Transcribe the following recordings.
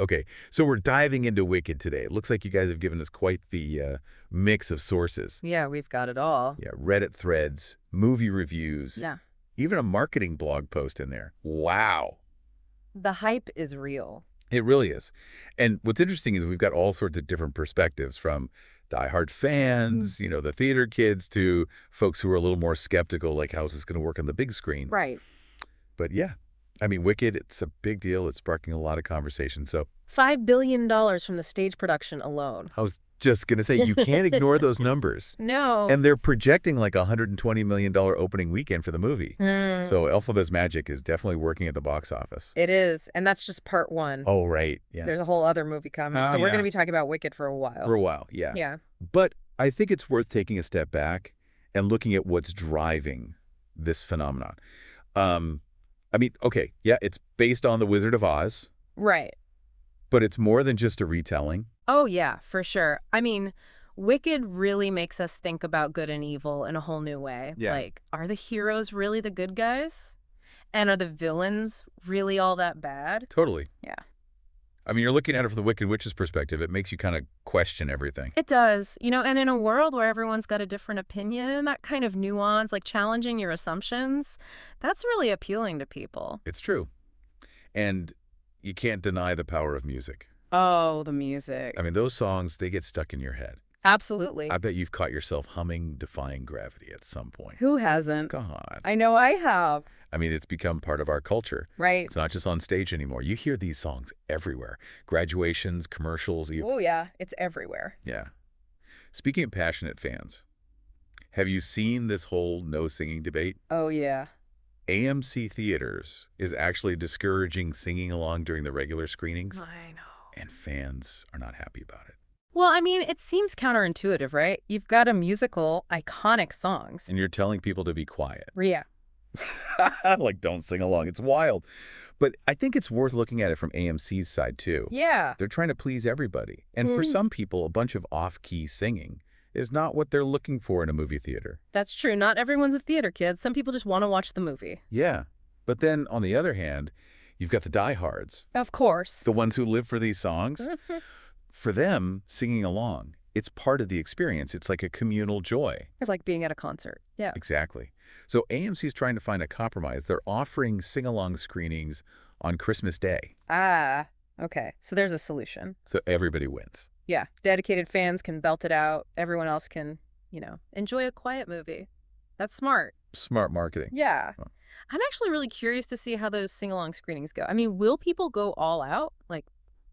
Okay, so we're diving into Wicked today. It looks like you guys have given us quite the mix of sources. Yeah, we've got it all. Yeah, Reddit threads, movie reviews, Yeah. even a marketing blog post in there. Wow. The hype is real. It really is. And what's interesting is we've got all sorts of different perspectives from diehard fans, the theater kids, to folks who are a little more skeptical, like how's this going to work on the big screen? Right. But yeah, I mean, Wicked, it's a big deal. It's sparking a lot of conversation. So $5 billion from the stage production alone. I was just going to say, you can't ignore those numbers. No. And they're projecting like a $120 million opening weekend for the movie. So Elphaba's magic is definitely working at the box office. It is. And that's just part one. Oh, right. Yeah. There's a whole other movie coming. Oh, So we're yeah. going to be talking about Wicked for a while. For a while, yeah. Yeah. But I think it's worth taking a step back and looking at what's driving this phenomenon. I mean, okay, yeah, it's based on The Wizard of Oz, Right. but it's more than just a retelling. Oh, yeah, for sure. I mean, Wicked really makes us think about good and evil in a whole new way. Yeah. Like, are the heroes really the good guys? And are the villains really all that bad? Totally. Yeah. I mean, you're looking at it from the Wicked Witch's perspective. It makes you kind of question everything. It does. And in a world where everyone's got a different opinion, that kind of nuance, like challenging your assumptions, that's really appealing to people. It's true. And you can't deny the power of music. Oh, the music. I mean, those songs, they get stuck in your head. Absolutely. I bet you've caught yourself humming Defying Gravity at some point. Who hasn't? God. I know I have. I mean, it's become part of our culture. Right. It's not just on stage anymore. You hear these songs everywhere. Graduations, commercials. Oh, yeah. It's everywhere. Yeah. Speaking of passionate fans, have you seen this whole no singing debate? Oh, yeah. AMC Theaters is actually discouraging singing along during the regular screenings, I know. and fans are not happy about it. Well, I mean, it seems counterintuitive, right? You've got a musical, iconic songs. And you're telling people to be quiet. Yeah. Like, don't sing along. It's wild. But I think it's worth looking at it from AMC's side, too. Yeah. They're trying to please everybody. And for some people, a bunch of off-key singing is not what they're looking for in a movie theater. That's true. Not everyone's a theater kid. Some people just want to watch the movie. Yeah. But then, on the other hand, you've got the diehards, Of course. the ones who live for these songs. For them, singing along, it's part of the experience. It's like a communal joy. It's like being at a concert. Yeah. Exactly. So AMC's trying to find a compromise. They're offering sing-along screenings on Christmas Day. Ah, okay. So there's a solution. So everybody wins. Yeah. Dedicated fans can belt it out. Everyone else can, enjoy a quiet movie. That's smart. Smart marketing. Yeah. Huh. I'm actually really curious to see how those sing-along screenings go. I mean, will people go all out? Like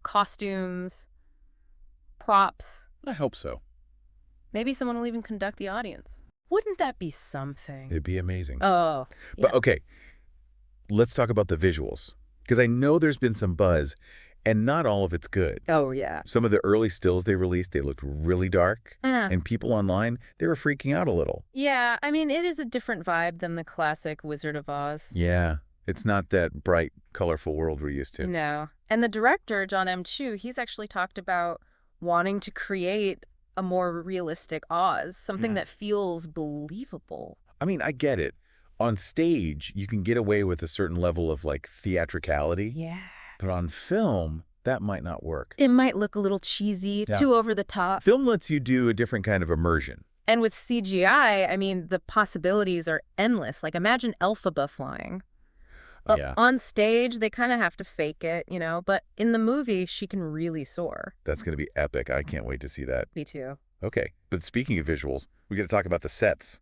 costumes, props? I hope so. Maybe someone will even conduct the audience. Wouldn't that be something? It'd be amazing. Oh, yeah. But okay, let's talk about the visuals. Because I know there's been some buzz, and not all of it's good. Oh, yeah. Some of the early stills they released, they looked really dark. And people online, they were freaking out a little. Yeah, I mean, it is a different vibe than the classic Wizard of Oz. Yeah, it's not that bright, colorful world we're used to. No. And the director, John M. Chu, he's actually talked about wanting to create a more realistic Oz, something that feels believable. I mean, I get it. On stage, you can get away with a certain level of, like, theatricality. Yeah. But on film, that might not work. It might look a little cheesy, too over the top. Film lets you do a different kind of immersion. And with CGI, I mean, the possibilities are endless. Like, imagine Elphaba flying. Yeah. On stage, they kind of have to fake it, but in the movie, she can really soar. That's going to be epic. I can't wait to see that. Me too. Okay, but speaking of visuals, we got to talk about the sets.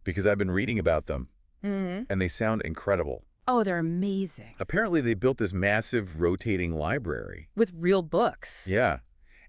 Because I've been reading about them, and they sound incredible. Oh, they're amazing. Apparently, they built this massive rotating library. With real books. Yeah,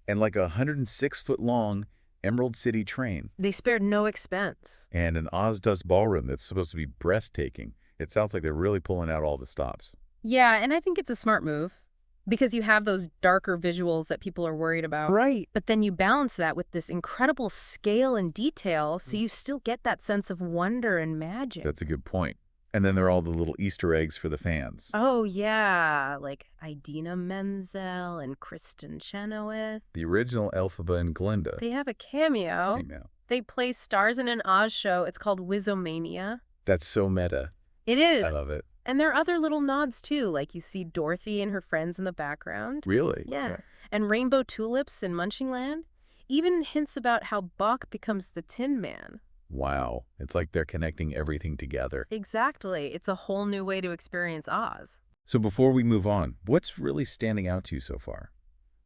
and like a 106-foot-long Emerald City train. They spared no expense. And an Oz Dust ballroom that's supposed to be breathtaking. It sounds like they're really pulling out all the stops. Yeah, and I think it's a smart move. Because you have those darker visuals that people are worried about. Right. But then you balance that with this incredible scale and detail, so you still get that sense of wonder and magic. That's a good point. And then there are all the little Easter eggs for the fans. Oh, yeah. Like Idina Menzel and Kristen Chenoweth. The original Elphaba and Glinda. They have a cameo. I know. They play stars in an Oz show. It's called Wizomania. That's so meta. It is. I love it. And there are other little nods, too, like you see Dorothy and her friends in the background. Really? Yeah. And rainbow tulips in Munching Land. Even hints about how Bach becomes the Tin Man. Wow. It's like they're connecting everything together. Exactly. It's a whole new way to experience Oz. So before we move on, what's really standing out to you so far?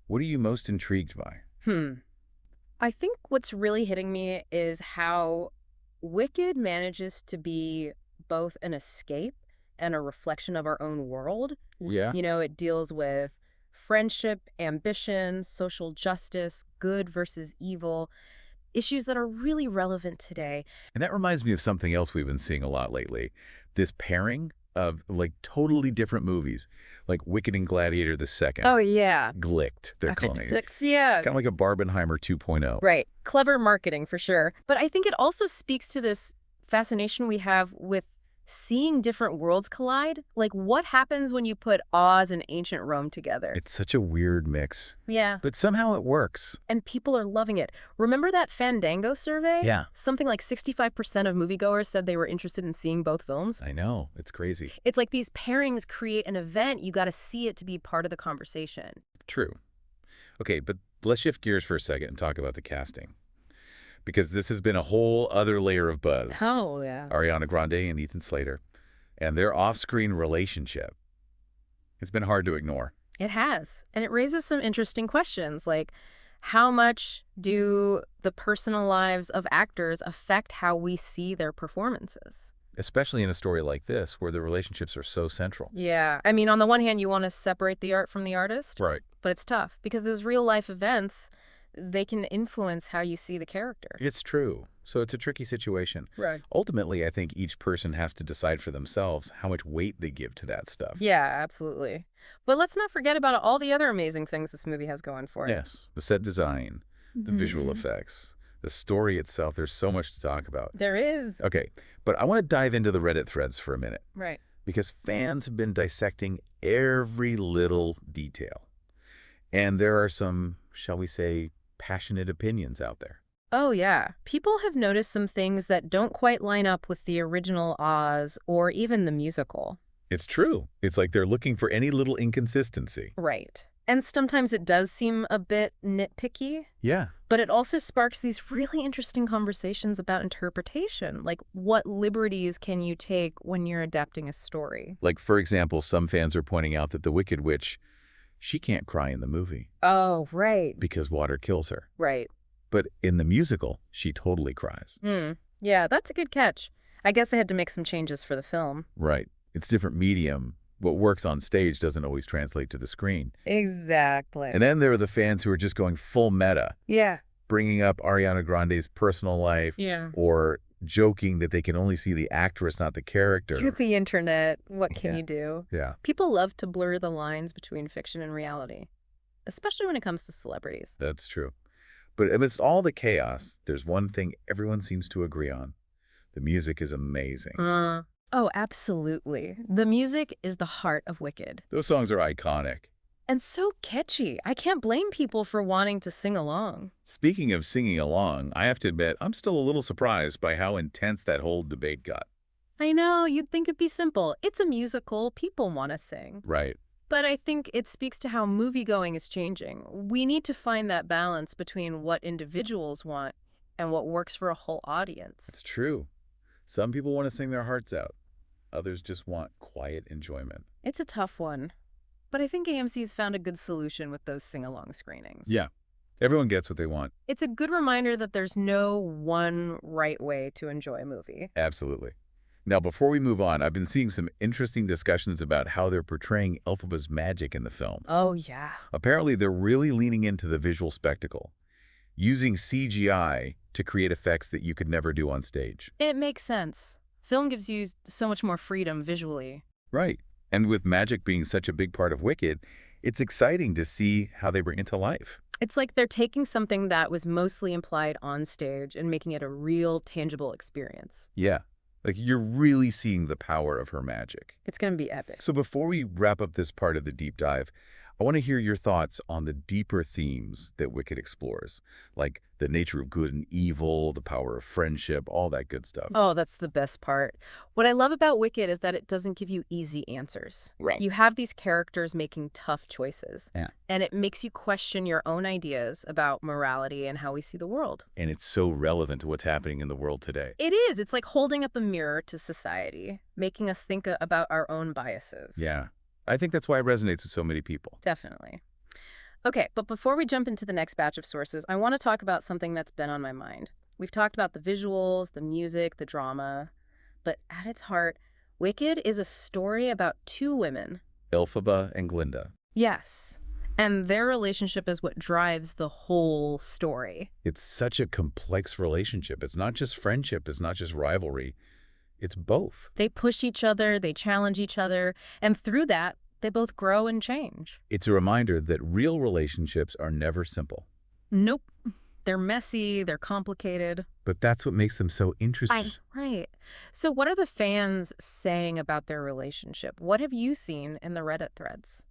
What are you most intrigued by? I think what's really hitting me is how Wicked manages to be both an escape and a reflection of our own world. Yeah. You know, it deals with friendship, ambition, social justice, good versus evil, issues that are really relevant today. And that reminds me of something else we've been seeing a lot lately. This pairing of like totally different movies, like Wicked and Gladiator the Second. Oh, yeah. Glicked, they're calling it. Yeah. Kind of like a Barbenheimer 2.0. Right. Clever marketing for sure. But I think it also speaks to this fascination we have with seeing different worlds collide. Like, what happens when you put Oz and ancient Rome together? It's such a weird mix, Yeah. but somehow it works. And people are loving it. Remember that Fandango survey? Yeah. Something like 65% of moviegoers said they were interested in seeing both films. I know, it's crazy. It's like these pairings create an event. You got to see it to be part of the conversation. True. Okay, but let's shift gears for a second and talk about the casting. Because this has been a whole other layer of buzz. Oh, yeah. Ariana Grande and Ethan Slater, and their off-screen relationship. It's been hard to ignore. It has. And it raises some interesting questions, like how much do the personal lives of actors affect how we see their performances? Especially in a story like this, where the relationships are so central. Yeah. I mean, on the one hand, you want to separate the art from the artist, Right. but it's tough because those real-life events, they can influence how you see the character. It's true. So it's a tricky situation. Right. Ultimately, I think each person has to decide for themselves how much weight they give to that stuff. Yeah, absolutely. But let's not forget about all the other amazing things this movie has going for it. Yes. The set design, the visual effects, the story itself. There's so much to talk about. There is. Okay, but I want to dive into the Reddit threads for a minute. Right. Because fans have been dissecting every little detail. And there are some, shall we say, passionate opinions out there. Oh, yeah. People have noticed some things that don't quite line up with the original Oz or even the musical. It's true. It's like they're looking for any little inconsistency. Right. And sometimes it does seem a bit nitpicky, Yeah. but it also sparks these really interesting conversations about interpretation. Like, what liberties can you take when you're adapting a story? Like, for example, some fans are pointing out that the Wicked Witch, she can't cry in the movie Oh, right. because water kills her. Right. But in the musical, she totally cries. Yeah, that's a good catch. I guess they had to make some changes for the film. Right. It's different medium. What works on stage doesn't always translate to the screen. Exactly. And then there are the fans who are just going full meta, Yeah. bringing up Ariana Grande's personal life Yeah. or joking that they can only see the actress, not the character. The internet, what can Yeah. you do? Yeah. People love to blur the lines between fiction and reality, especially when it comes to celebrities. That's true. But amidst all the chaos, there's one thing everyone seems to agree on. The music is amazing. Oh, absolutely. The music is the heart of Wicked. Those songs are iconic. And so catchy. I can't blame people for wanting to sing along. Speaking of singing along, I have to admit, I'm still a little surprised by how intense that whole debate got. I know, you'd think it'd be simple. It's a musical. People want to sing. Right. But I think it speaks to how moviegoing is changing. We need to find that balance between what individuals want and what works for a whole audience. It's true. Some people want to sing their hearts out. Others just want quiet enjoyment. It's a tough one. But I think AMC's found a good solution with those sing-along screenings. Yeah. Everyone gets what they want. It's a good reminder that there's no one right way to enjoy a movie. Absolutely. Now, before we move on, I've been seeing some interesting discussions about how they're portraying Elphaba's magic in the film. Oh, yeah. Apparently, they're really leaning into the visual spectacle, using CGI to create effects that you could never do on stage. It makes sense. Film gives you so much more freedom visually. Right. And with magic being such a big part of Wicked, it's exciting to see how they bring it to life. It's like they're taking something that was mostly implied on stage and making it a real, tangible experience. Yeah. Like, you're really seeing the power of her magic. It's going to be epic. So before we wrap up this part of the deep dive, I want to hear your thoughts on the deeper themes that Wicked explores, like the nature of good and evil, the power of friendship, all that good stuff. Oh, that's the best part. What I love about Wicked is that it doesn't give you easy answers. Right. You have these characters making tough choices, Yeah. and it makes you question your own ideas about morality and how we see the world. And it's so relevant to what's happening in the world today. It is. It's like holding up a mirror to society, making us think about our own biases. Yeah. I think that's why it resonates with so many people. Definitely. Okay, but before we jump into the next batch of sources, I want to talk about something that's been on my mind. We've talked about the visuals, the music, the drama, but at its heart, Wicked is a story about two women. Elphaba and Glinda. Yes. And their relationship is what drives the whole story. It's such a complex relationship. It's not just friendship. It's not just rivalry. It's both. They push each other, they challenge each other, and through that, they both grow and change. It's a reminder that real relationships are never simple. Nope. They're messy, they're complicated. But that's what makes them so interesting. Right. So what are the fans saying about their relationship? What have you seen in the Reddit threads?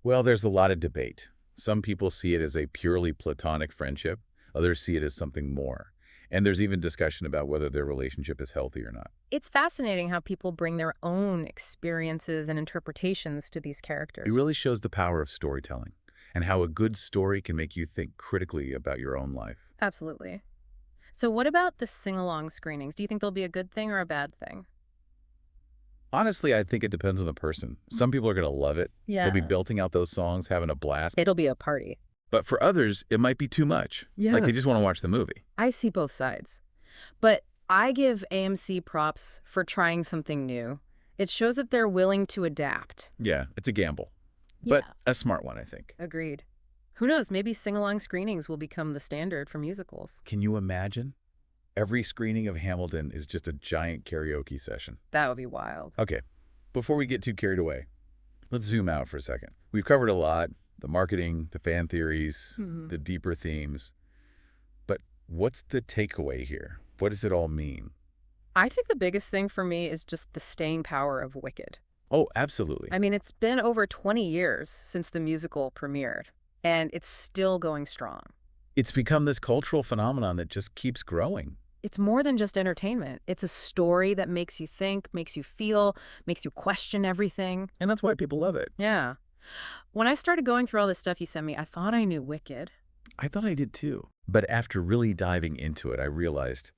Well, there's a lot of debate. Some people see it as a purely platonic friendship. Others see it as something more. And there's even discussion about whether their relationship is healthy or not. It's fascinating how people bring their own experiences and interpretations to these characters. It really shows the power of storytelling and how a good story can make you think critically about your own life. Absolutely. So what about the sing-along screenings? Do you think they'll be a good thing or a bad thing? Honestly, I think it depends on the person. Some people are going to love it. Yeah. They'll be belting out those songs, having a blast. It'll be a party. But for others, it might be too much. Yeah. Like they just want to watch the movie. I see both sides. But I give AMC props for trying something new. It shows that they're willing to adapt. Yeah, it's a gamble. But a smart one, I think. Agreed. Who knows, maybe sing-along screenings will become the standard for musicals. Can you imagine? Every screening of Hamilton is just a giant karaoke session. That would be wild. Okay, before we get too carried away, let's zoom out for a second. We've covered a lot, the marketing, the fan theories, the deeper themes. But what's the takeaway here? What does it all mean? I think the biggest thing for me is just the staying power of Wicked. Oh, absolutely. I mean, it's been over 20 years since the musical premiered, and it's still going strong. It's become this cultural phenomenon that just keeps growing. It's more than just entertainment. It's a story that makes you think, makes you feel, makes you question everything. And that's why people love it. Yeah. When I started going through all this stuff you sent me, I thought I knew Wicked. I thought I did too. But after really diving into it, I realized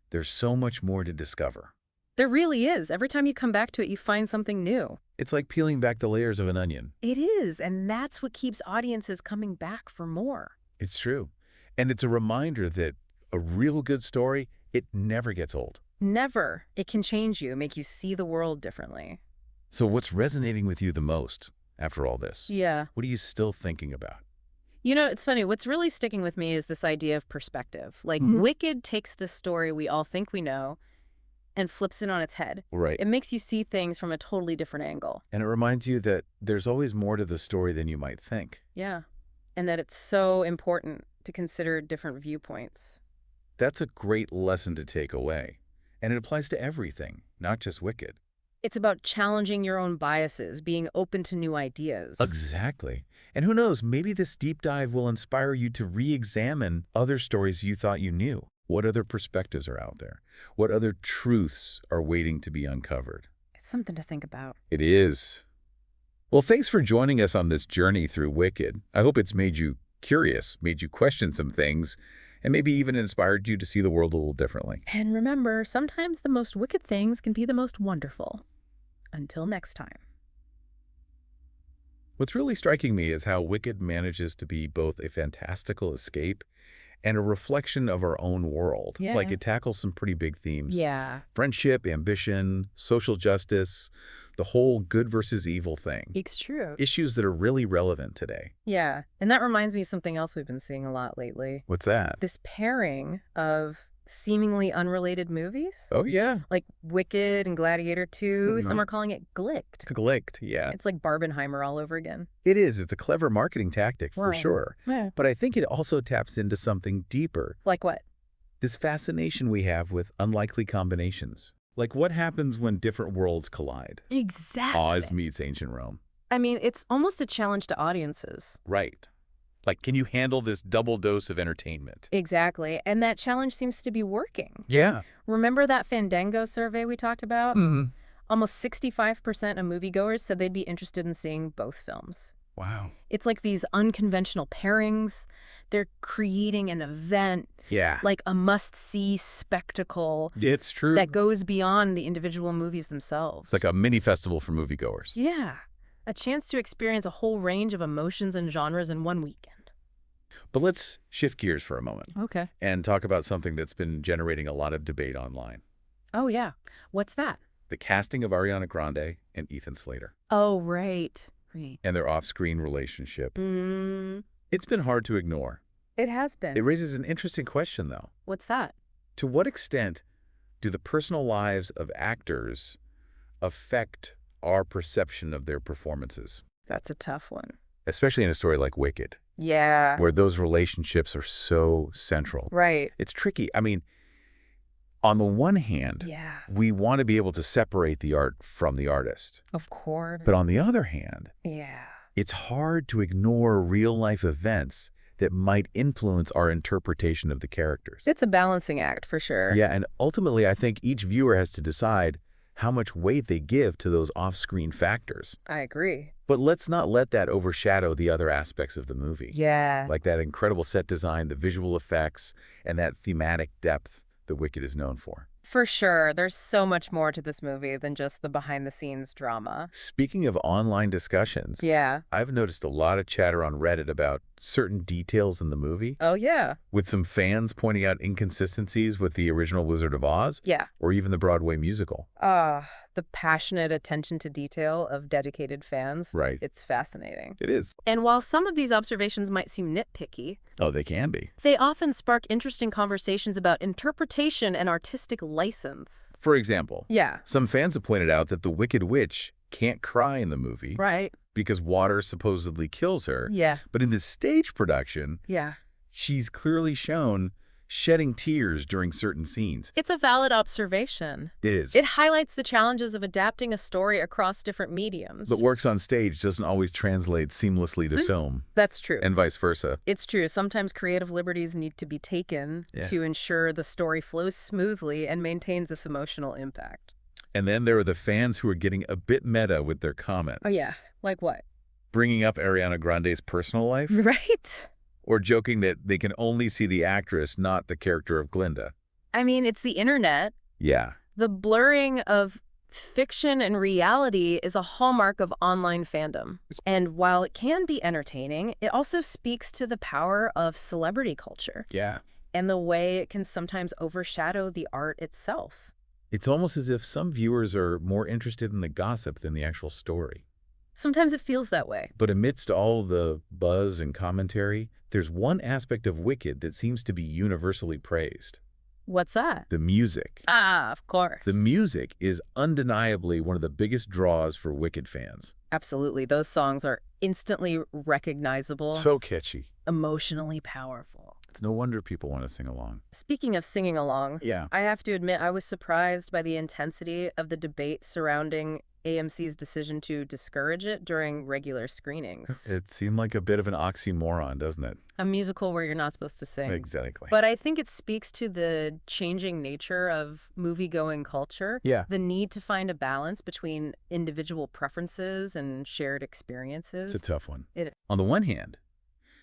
there's so much more to discover. There really is. Every time you come back to it, you find something new. It's like peeling back the layers of an onion. It is, and that's what keeps audiences coming back for more. It's true. And it's a reminder that a real good story, it never gets old. Never. It can change you, make you see the world differently. So what's resonating with you the most after all this? Yeah. What are you still thinking about? You know, it's funny. What's really sticking with me is this idea of perspective. Like, Wicked takes this story we all think we know and flips it on its head. Right. It makes you see things from a totally different angle. And it reminds you that there's always more to the story than you might think. Yeah. And that it's so important to consider different viewpoints. That's a great lesson to take away. And it applies to everything, not just Wicked. It's about challenging your own biases, being open to new ideas. Exactly. And who knows, maybe this deep dive will inspire you to re-examine other stories you thought you knew. What other perspectives are out there? What other truths are waiting to be uncovered? It's something to think about. It is. Well, thanks for joining us on this journey through Wicked. I hope it's made you curious, made you question some things, and maybe even inspired you to see the world a little differently. And remember, sometimes the most wicked things can be the most wonderful. Until next time. What's really striking me is how Wicked manages to be both a fantastical escape and a reflection of our own world. Yeah. Like it tackles some pretty big themes. Yeah. Friendship, ambition, social justice, the whole good versus evil thing. It's true. Issues that are really relevant today. Yeah. And that reminds me of something else we've been seeing a lot lately. What's that? This pairing of seemingly unrelated movies. Oh, yeah. Like Wicked and Gladiator 2. Mhm. Some are calling it Glicked. Glicked, yeah. It's like Barbenheimer all over again. It is. It's a clever marketing tactic for Right. sure. Yeah. But I think it also taps into something deeper. Like what? This fascination we have with unlikely combinations. Like what happens when different worlds collide? Exactly. Oz meets ancient Rome. I mean, it's almost a challenge to audiences. Right. Like, can you handle this double dose of entertainment? Exactly. And that challenge seems to be working. Yeah. Remember that Fandango survey we talked about? Mm-hmm. Almost 65% of moviegoers said they'd be interested in seeing both films. Wow. It's like these unconventional pairings. They're creating an event, Yeah. like a must-see spectacle It's true. that goes beyond the individual movies themselves. It's like a mini festival for moviegoers. Yeah, a chance to experience a whole range of emotions and genres in one weekend. But let's shift gears for a moment Okay. and talk about something that's been generating a lot of debate online. Oh, yeah. What's that? The casting of Ariana Grande and Ethan Slater Oh, right. Right. and their off-screen relationship. Mm, It's been hard to ignore. it has been. It raises an interesting question, though. What's that? To what extent do the personal lives of actors affect our perception of their performances? That's a tough one. Especially in a story like Wicked, Yeah. where those relationships are so central. Right. It's tricky. I mean, on the one hand, Yeah. we want to be able to separate the art from the artist. Of course. But on the other hand, Yeah. it's hard to ignore real-life events that might influence our interpretation of the characters. It's a balancing act, for sure. Yeah, and ultimately, I think each viewer has to decide how much weight they give to those off-screen factors. I agree. But let's not let that overshadow the other aspects of the movie. Yeah. Like that incredible set design, the visual effects, and that thematic depth that Wicked is known for. For sure. There's so much more to this movie than just the behind-the-scenes drama. Speaking of online discussions, Yeah. I've noticed a lot of chatter on Reddit about certain details in the movie, Oh, yeah. with some fans pointing out inconsistencies with the original Wizard of Oz, Yeah. or even the Broadway musical. The passionate attention to detail of dedicated fans. Right. It's fascinating. It is. And while some of these observations might seem nitpicky, Oh, they can be. they often spark interesting conversations about interpretation and artistic license. For example, Yeah. some fans have pointed out that the Wicked Witch can't cry in the movie Right. because water supposedly kills her. Yeah. But in the stage production, Yeah. she's clearly shown shedding tears during certain scenes. It's a valid observation. It is. It highlights the challenges of adapting a story across different mediums. But works on stage doesn't always translate seamlessly to film, That's true. and vice versa. It's true. Sometimes creative liberties need to be taken to ensure the story flows smoothly and maintains this emotional impact. And then there are the fans who are getting a bit meta with their comments. Oh, yeah. Like what? Bringing up Ariana Grande's personal life, Right? or joking that they can only see the actress, not the character of Glinda. I mean, it's the internet. Yeah. The blurring of fiction and reality is a hallmark of online fandom. And while it can be entertaining, it also speaks to the power of celebrity culture Yeah. and the way it can sometimes overshadow the art itself. It's almost as if some viewers are more interested in the gossip than the actual story. Sometimes it feels that way. But amidst all the buzz and commentary, there's one aspect of Wicked that seems to be universally praised. What's that? The music. Ah, of course. The music is undeniably one of the biggest draws for Wicked fans. Absolutely. Those songs are instantly recognizable, So catchy. emotionally powerful. It's no wonder people want to sing along. Speaking of singing along, Yeah. I have to admit I was surprised by the intensity of the debate surrounding AMC's decision to discourage it during regular screenings. It seemed like a bit of an oxymoron, doesn't it? A musical where you're not supposed to sing. Exactly. But I think it speaks to the changing nature of movie-going culture. Yeah. The need to find a balance between individual preferences and shared experiences. It's a tough one. It- On the one hand,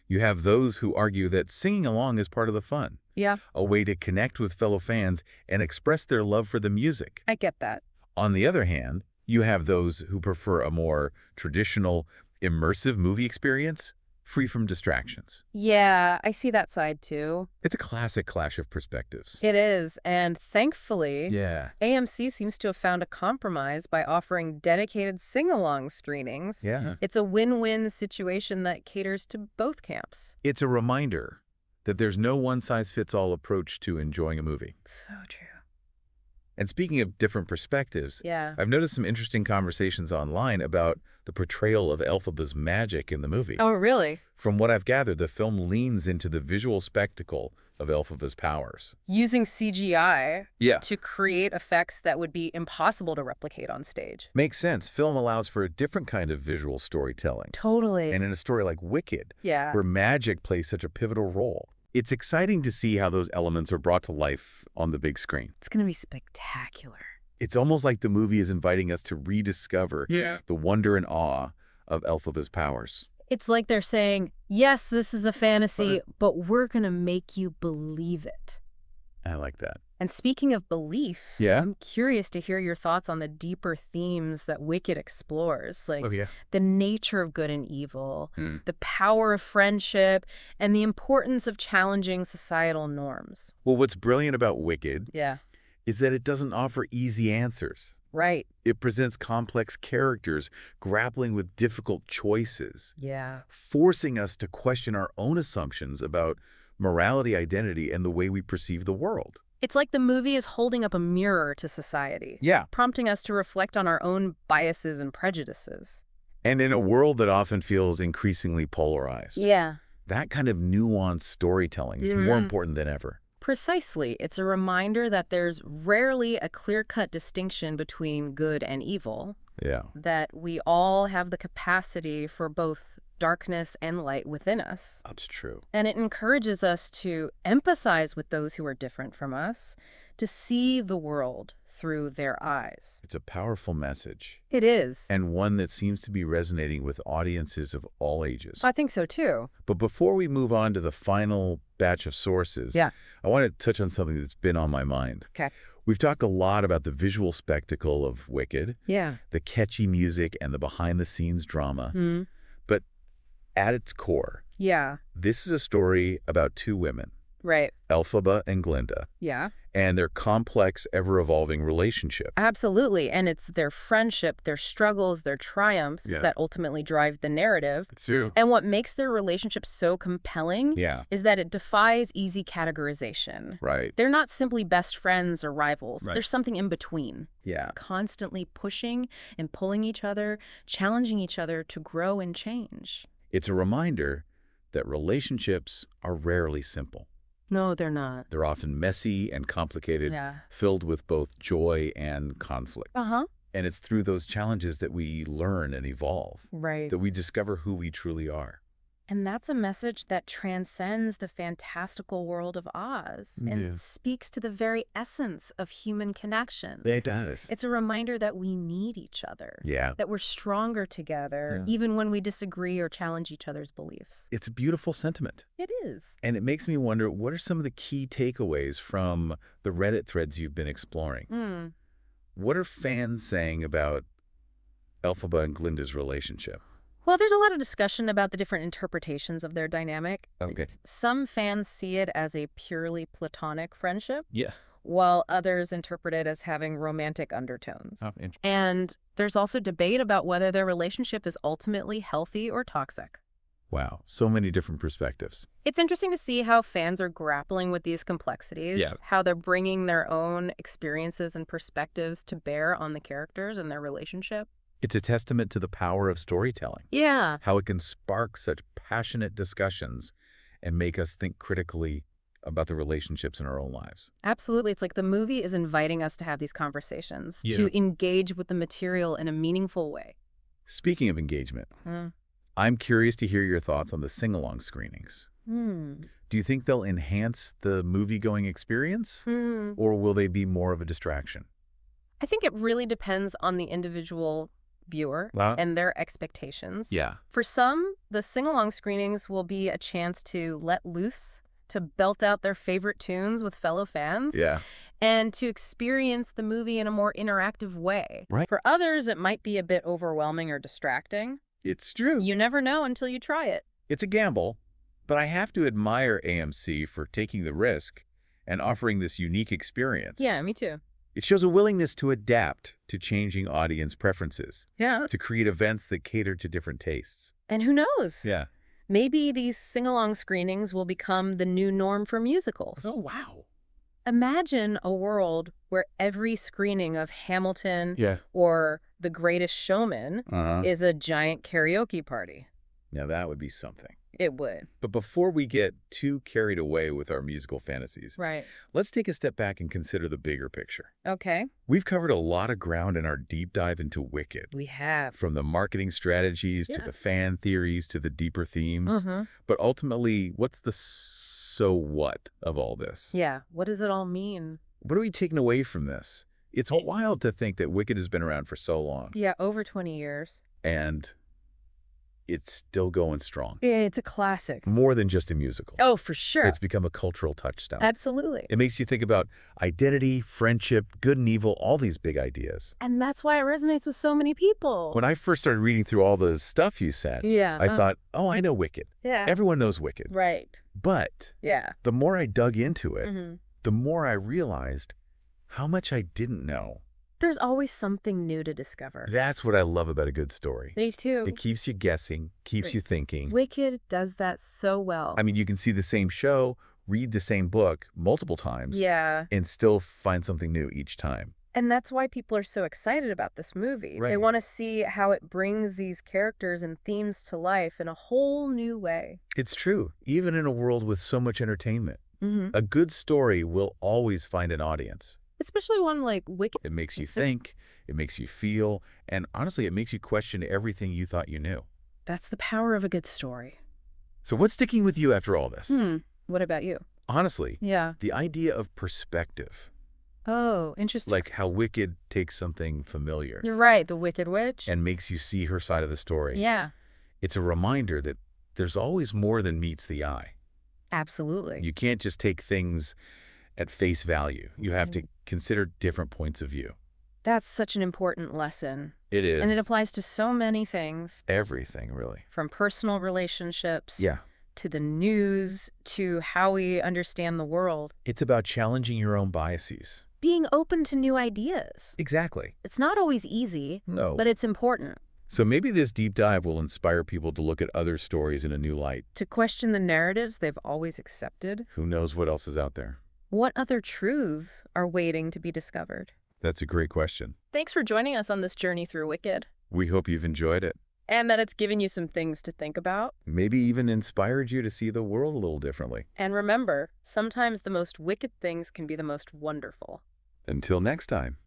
you have those who argue that singing along is part of the fun, Yeah, a way to connect with fellow fans and express their love for the music. I get that. On the other hand, you have those who prefer a more traditional, immersive movie experience, free from distractions. Yeah, I see that side too. It's a classic clash of perspectives. It is, and thankfully, Yeah. AMC seems to have found a compromise by offering dedicated sing-along screenings. Yeah. It's a win-win situation that caters to both camps. It's a reminder that there's no one-size-fits-all approach to enjoying a movie. So true. And speaking of different perspectives, Yeah. I've noticed some interesting conversations online about the portrayal of Elphaba's magic in the movie. Oh, really? From what I've gathered, the film leans into the visual spectacle of Elphaba's powers. Using CGI Yeah. to create effects that would be impossible to replicate on stage. Makes sense. Film allows for a different kind of visual storytelling. Totally. And in a story like Wicked, Yeah. where magic plays such a pivotal role, it's exciting to see how those elements are brought to life on the big screen. It's going to be spectacular. It's almost like the movie is inviting us to rediscover the wonder and awe of Elphaba's powers. It's like they're saying, yes, this is a fantasy, but we're going to make you believe it. I like that. And speaking of belief, Yeah? I'm curious to hear your thoughts on the deeper themes that Wicked explores, like Oh, yeah. the nature of good and evil, the power of friendship, and the importance of challenging societal norms. Well, what's brilliant about Wicked Yeah. is that it doesn't offer easy answers. Right. It presents complex characters grappling with difficult choices, Yeah. forcing us to question our own assumptions about morality, identity, and the way we perceive the world. It's like the movie is holding up a mirror to society, Yeah. prompting us to reflect on our own biases and prejudices. And in a world that often feels increasingly polarized, Yeah. that kind of nuanced storytelling is more important than ever. Precisely. It's a reminder that there's rarely a clear-cut distinction between good and evil, Yeah. that we all have the capacity for both darkness and light within us. That's true. And it encourages us to empathize with those who are different from us, to see the world through their eyes. It's a powerful message, It is. and one that seems to be resonating with audiences of all ages. I think so, too. But before we move on to the final batch of sources, I want to touch on something that's been on my mind. Okay. We've talked a lot about the visual spectacle of Wicked, Yeah. the catchy music, and the behind-the-scenes drama. But at its core, Yeah. this is a story about two women, Right. Elphaba and Glinda, Yeah. and their complex, ever-evolving relationship. Absolutely. And it's their friendship, their struggles, their triumphs Yeah. that ultimately drive the narrative. It's true. And what makes their relationship so compelling Yeah, is that it defies easy categorization. right. They're not simply best friends or rivals. Right. There's something in between, Yeah. constantly pushing and pulling each other, challenging each other to grow and change. It's a reminder that relationships are rarely simple. No, they're not. They're often messy and complicated, Yeah. filled with both joy and conflict. Uh-huh. And it's through those challenges that we learn and evolve, Right. that we discover who we truly are. And that's a message that transcends the fantastical world of Oz and speaks to the very essence of human connection. It does. It's a reminder that we need each other, Yeah. that we're stronger together, even when we disagree or challenge each other's beliefs. It's a beautiful sentiment. It is. And it makes me wonder, what are some of the key takeaways from the Reddit threads you've been exploring? What are fans saying about Elphaba and Glinda's relationship? Well, there's a lot of discussion about the different interpretations of their dynamic. Okay. Some fans see it as a purely platonic friendship, Yeah. while others interpret it as having romantic undertones. And there's also debate about whether their relationship is ultimately healthy or toxic. Wow. So many different perspectives. It's interesting to see how fans are grappling with these complexities, how they're bringing their own experiences and perspectives to bear on the characters and their relationship. It's a testament to the power of storytelling. Yeah. How it can spark such passionate discussions and make us think critically about the relationships in our own lives. Absolutely. It's like the movie is inviting us to have these conversations, Yeah. to engage with the material in a meaningful way. Speaking of engagement, I'm curious to hear your thoughts on the sing-along screenings. Do you think they'll enhance the movie-going experience, or will they be more of a distraction? I think it really depends on the individual viewer and their expectations. Yeah. For some, the sing-along screenings will be a chance to let loose, to belt out their favorite tunes with fellow fans. Yeah. And to experience the movie in a more interactive way. Right. For others, it might be a bit overwhelming or distracting. It's true. You never know until you try it. It's a gamble, but I have to admire AMC for taking the risk and offering this unique experience. Yeah, me too. It shows a willingness to adapt to changing audience preferences, Yeah. to create events that cater to different tastes. And who knows? Yeah. Maybe these sing-along screenings will become the new norm for musicals. Oh, wow. Imagine a world where every screening of Hamilton Yeah. or The Greatest Showman Uh-huh. is a giant karaoke party. Now that would be something. It would. But before we get too carried away with our musical fantasies, Right. let's take a step back and consider the bigger picture. Okay. We've covered a lot of ground in our deep dive into Wicked. We have. From the marketing strategies to Yeah. the fan theories to the deeper themes. But ultimately, what's the so what of all this? Yeah. What does it all mean? What are we taking away from this? It's wild to think that Wicked has been around for so long. Yeah, over 20 years. And it's still going strong. Yeah, it's a classic. More than just a musical. Oh, for sure. It's become a cultural touchstone. Absolutely. It makes you think about identity, friendship, good and evil, all these big ideas. And that's why it resonates with so many people. When I first started reading through all the stuff you sent, I thought, oh, I know Wicked. Yeah. Everyone knows Wicked. Right. But Yeah. the more I dug into it, the more I realized how much I didn't know. There's always something new to discover. That's what I love about a good story. Me too. It keeps you guessing, keeps you thinking. Wicked does that so well. I mean, you can see the same show, read the same book multiple times, and still find something new each time. And that's why people are so excited about this movie. Right. They want to see how it brings these characters and themes to life in a whole new way. It's true. Even in a world with so much entertainment, a good story will always find an audience. Especially one like Wicked. It makes you think, it makes you feel, and honestly, it makes you question everything you thought you knew. That's the power of a good story. So what's sticking with you after all this? What about you? Honestly, Yeah. the idea of perspective. Oh, interesting. Like how Wicked takes something familiar. You're right, the Wicked Witch. And makes you see her side of the story. Yeah. It's a reminder that there's always more than meets the eye. Absolutely. You can't just take things at face value. You have to consider different points of view. That's such an important lesson. It is. And it applies to so many things. Everything, really. From personal relationships Yeah. to the news to how we understand the world. It's about challenging your own biases. Being open to new ideas. Exactly. It's not always easy, No. but it's important. So maybe this deep dive will inspire people to look at other stories in a new light. To question the narratives they've always accepted. Who knows what else is out there? What other truths are waiting to be discovered? That's a great question. Thanks for joining us on this journey through Wicked. We hope you've enjoyed it. And that it's given you some things to think about. Maybe even inspired you to see the world a little differently. And remember, sometimes the most wicked things can be the most wonderful. Until next time.